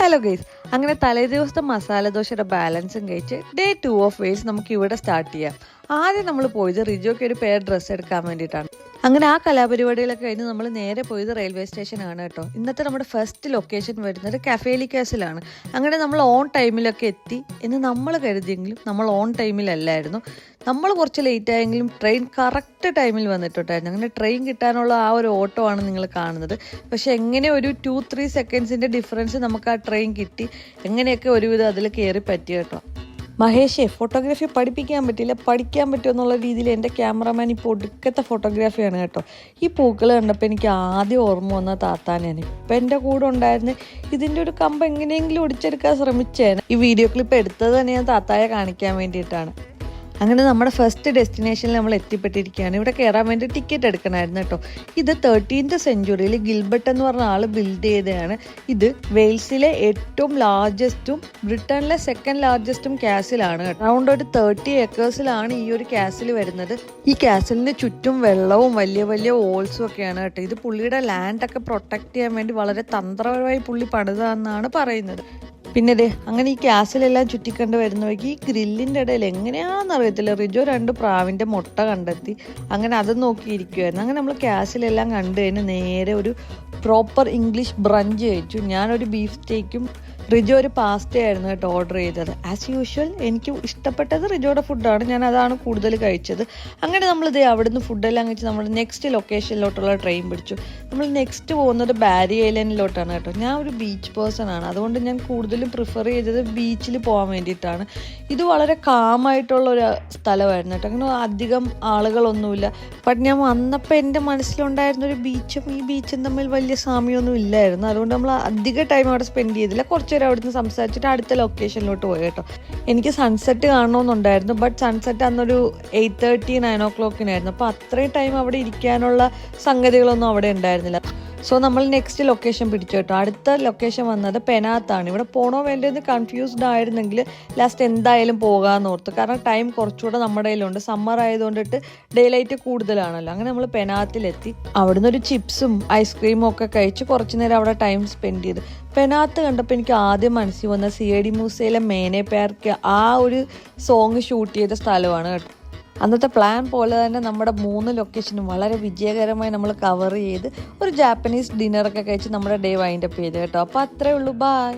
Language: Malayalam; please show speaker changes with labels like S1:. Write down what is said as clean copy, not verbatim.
S1: ഹലോ ഗൈസ്, അങ്ങനെ തലേ ദിവസത്തെ മസാല ദോശയുടെ ബാലൻസും കഴിച്ച് ഡേ 2 ഓഫ് വേസ് നമുക്ക് ഇവിടെ സ്റ്റാർട്ട് ചെയ്യാം. ആദ്യം നമ്മൾ പോയത് റിജോയ്ക്ക് ഒരു പെയർ ഡ്രസ്സ് എടുക്കാൻ വേണ്ടിയിട്ടാണ്. അങ്ങനെ ആ കലാപരിപാടികളൊക്കെ കഴിഞ്ഞ് നമ്മൾ നേരെ പോയത് റെയിൽവേ സ്റ്റേഷനാണ് കേട്ടോ. ഇന്നത്തെ നമ്മുടെ ഫസ്റ്റ് ലൊക്കേഷൻ വരുന്നത് കഫേലിക്കാസിലാണ്. അങ്ങനെ നമ്മൾ ഓൺ ടൈമിലൊക്കെ എത്തി എന്ന് നമ്മൾ കരുതിയെങ്കിലും നമ്മൾ ഓൺ ടൈമിലല്ലായിരുന്നു. നമ്മൾ കുറച്ച് ലേറ്റ് ആയെങ്കിലും ട്രെയിൻ കറക്റ്റ് ടൈമിൽ വന്നിട്ടുണ്ടായിരുന്നു. അങ്ങനെ ട്രെയിൻ കിട്ടാനുള്ള ആ ഒരു ഓട്ടോ ആണ് നിങ്ങൾ കാണുന്നത്. പക്ഷെ എങ്ങനെ ഒരു 2-3 സെക്കൻഡ്സിൻ്റെ ഡിഫറൻസ് നമുക്ക് ആ ട്രെയിൻ കിട്ടി, എങ്ങനെയൊക്കെ ഒരുവിധം അതിൽ കയറി പറ്റി കേട്ടോ. മഹേഷേ, ഫോട്ടോഗ്രാഫി പഠിപ്പിക്കാൻ പറ്റില്ല, പഠിക്കാൻ പറ്റുമെന്നുള്ള രീതിയിൽ എൻ്റെ ക്യാമറമാൻ ഇപ്പോൾ ഒടുക്കത്തെ ഫോട്ടോഗ്രാഫിയാണ് കേട്ടോ. ഈ പൂക്കൾ കണ്ടപ്പോൾ എനിക്ക് ആദ്യം ഓർമ്മ വന്ന താത്താനാണ്. ഇപ്പം എൻ്റെ കൂടെ ഉണ്ടായിരുന്ന ഇതിൻ്റെ ഒരു കമ്പ് എങ്ങനെയെങ്കിലും ഒടിച്ചെടുക്കാൻ ശ്രമിച്ചേനെ. ഈ വീഡിയോ ക്ലിപ്പ് എടുത്തത് തന്നെ ഞാൻ താത്തായെ കാണിക്കാൻ വേണ്ടിയിട്ടാണ്. അങ്ങനെ നമ്മുടെ ഫസ്റ്റ് ഡെസ്റ്റിനേഷനിൽ നമ്മൾ എത്തിപ്പെട്ടിരിക്കുകയാണ്. ഇവിടെ കയറാൻ വേണ്ടി ടിക്കറ്റ് എടുക്കണമായിരുന്നു കേട്ടോ. ഇത് 13th സെഞ്ച്വറിയിൽ ഗിൽബർട്ട് എന്ന് പറഞ്ഞ ആൾ ബിൽഡ് ചെയ്തതാണ്. ഇത് വെയിൽസിലെ ഏറ്റവും ലാർജസ്റ്റും ബ്രിട്ടനിലെ സെക്കൻഡ് ലാർജസ്റ്റും കാസിലാണ് കേട്ടോ. അറൗണ്ട് ഒരു 30 ഏക്കേഴ്സിലാണ് ഈ ഒരു കാസിൽ വരുന്നത്. ഈ കാസിലിന് ചുറ്റും വെള്ളവും വലിയ വലിയ വോൾസും ഒക്കെയാണ് കേട്ടോ. ഇത് പുള്ളിയുടെ ലാൻഡൊക്കെ പ്രൊട്ടക്ട് ചെയ്യാൻ വേണ്ടി വളരെ തന്ത്രപരമായി പുള്ളി പണിതാന്നാണ് പറയുന്നത്. പിന്നെ അങ്ങനെ ഈ കാസിലെല്ലാം ചുറ്റിക്കണ്ട് വരുന്ന വഴിക്ക് ഈ ഗ്രില്ലിൻ്റെ ഇടയിൽ എങ്ങനെയാണെന്നറിയത്തില്ല റിജോ 2 പ്രാവിൻ്റെ മുട്ട കണ്ടെത്തി. അങ്ങനെ അത് നോക്കിയിരിക്കുമായിരുന്നു. അങ്ങനെ നമ്മൾ കാസിലെല്ലാം കണ്ടു കഴിഞ്ഞ് നേരെ ഒരു പ്രോപ്പർ ഇംഗ്ലീഷ് ബ്രഞ്ച് കഴിച്ചു. ഞാനൊരു ബീഫ് സ്റ്റേക്കും റിജോ ഒരു പാസ്റ്റയായിരുന്നു കേട്ടോ ഓർഡർ ചെയ്തത്. ആസ് യൂഷ്വൽ എനിക്ക് ഇഷ്ടപ്പെട്ടത് റിജോയുടെ ഫുഡാണ്, ഞാൻ അതാണ് കൂടുതൽ കഴിച്ചത്. അങ്ങനെ നമ്മളിത് അവിടുന്ന് ഫുഡെല്ലാം കഴിച്ച് നമ്മൾ നെക്സ്റ്റ് ലൊക്കേഷനിലോട്ടുള്ള ട്രെയിൻ പിടിച്ചു. നമ്മൾ നെക്സ്റ്റ് പോകുന്നത് ബാരി ഐലൻഡിലോട്ടാണ് കേട്ടോ. ഞാൻ ഒരു ബീച്ച് പേഴ്സൺ ആണ്, അതുകൊണ്ട് ഞാൻ കൂടുതലും പ്രിഫർ ചെയ്തത് ബീച്ചിൽ പോകാൻ വേണ്ടിയിട്ടാണ്. ഇത് വളരെ കാമായിട്ടുള്ള ഒരു സ്ഥലമായിരുന്നു കേട്ടോ. അങ്ങനെ അധികം ആളുകളൊന്നുമില്ല. ബട്ട് ഞാൻ വന്നപ്പോൾ എൻ്റെ മനസ്സിലുണ്ടായിരുന്നൊരു ബീച്ചും ഈ ബീച്ചും തമ്മിൽ വലിയ സാമ്യമൊന്നും ഇല്ലായിരുന്നു. അതുകൊണ്ട് നമ്മൾ അധിക ടൈം അവിടെ സ്പെൻഡ് ചെയ്തില്ല. കുറച്ച് നേരം അവിടുന്ന് സംസാരിച്ചിട്ട് അടുത്ത ലൊക്കേഷനിലോട്ട് പോയി കേട്ടോ. എനിക്ക് സൺസെറ്റ് കാണണമെന്നുണ്ടായിരുന്നു, ബട്ട് സൺസെറ്റ് അന്നൊരു 8:30-9 o'clock അപ്പോൾ അത്രയും ടൈം അവിടെ ഇരിക്കാനുള്ള സംഗതികളൊന്നും അവിടെ ഉണ്ടായിരുന്നില്ല. സോ നമ്മൾ നെക്സ്റ്റ് ലൊക്കേഷൻ പിടിച്ചു കേട്ടോ. അടുത്ത ലൊക്കേഷൻ വന്നത് പെനാത്താണ്. ഇവിടെ പോണോ വേണ്ടതെന്ന് കൺഫ്യൂസ്ഡ് ആയിരുന്നെങ്കിൽ ലാസ്റ്റ് എന്തായാലും പോകാമെന്ന് ഓർത്തു. കാരണം ടൈം കുറച്ചുകൂടെ നമ്മുടെ കയ്യിലുണ്ട്. സമ്മർ ആയതുകൊണ്ടിട്ട് ഡേ ലൈറ്റ് കൂടുതലാണല്ലോ. അങ്ങനെ നമ്മൾ പെനാത്തിലെത്തി. അവിടുന്ന് ഒരു ചിപ്സും ഐസ്ക്രീമും ഒക്കെ കഴിച്ച് കുറച്ച് നേരം അവിടെ ടൈം സ്പെൻഡ് ചെയ്ത്. പെനാത്ത് കണ്ടപ്പോൾ എനിക്ക് ആദ്യം മനസ്സിൽ വന്ന CID മൂസയിലെ മേനെ പേർക്ക് ആ ഒരു സോങ് ഷൂട്ട് ചെയ്ത സ്ഥലമാണ് കേട്ടോ. അന്നത്തെ പ്ലാൻ പോലെ തന്നെ നമ്മുടെ 3 ലൊക്കേഷനും വളരെ വിജയകരമായി നമ്മൾ കവർ ചെയ്ത് ഒരു ജാപ്പനീസ് ഡിന്നറൊക്കെ കഴിച്ച് നമ്മുടെ ഡേ വൈൻഡപ്പ് ചെയ്ത് കേട്ടോ. അപ്പോൾ അത്രേ ഉള്ളൂ. ബൈ.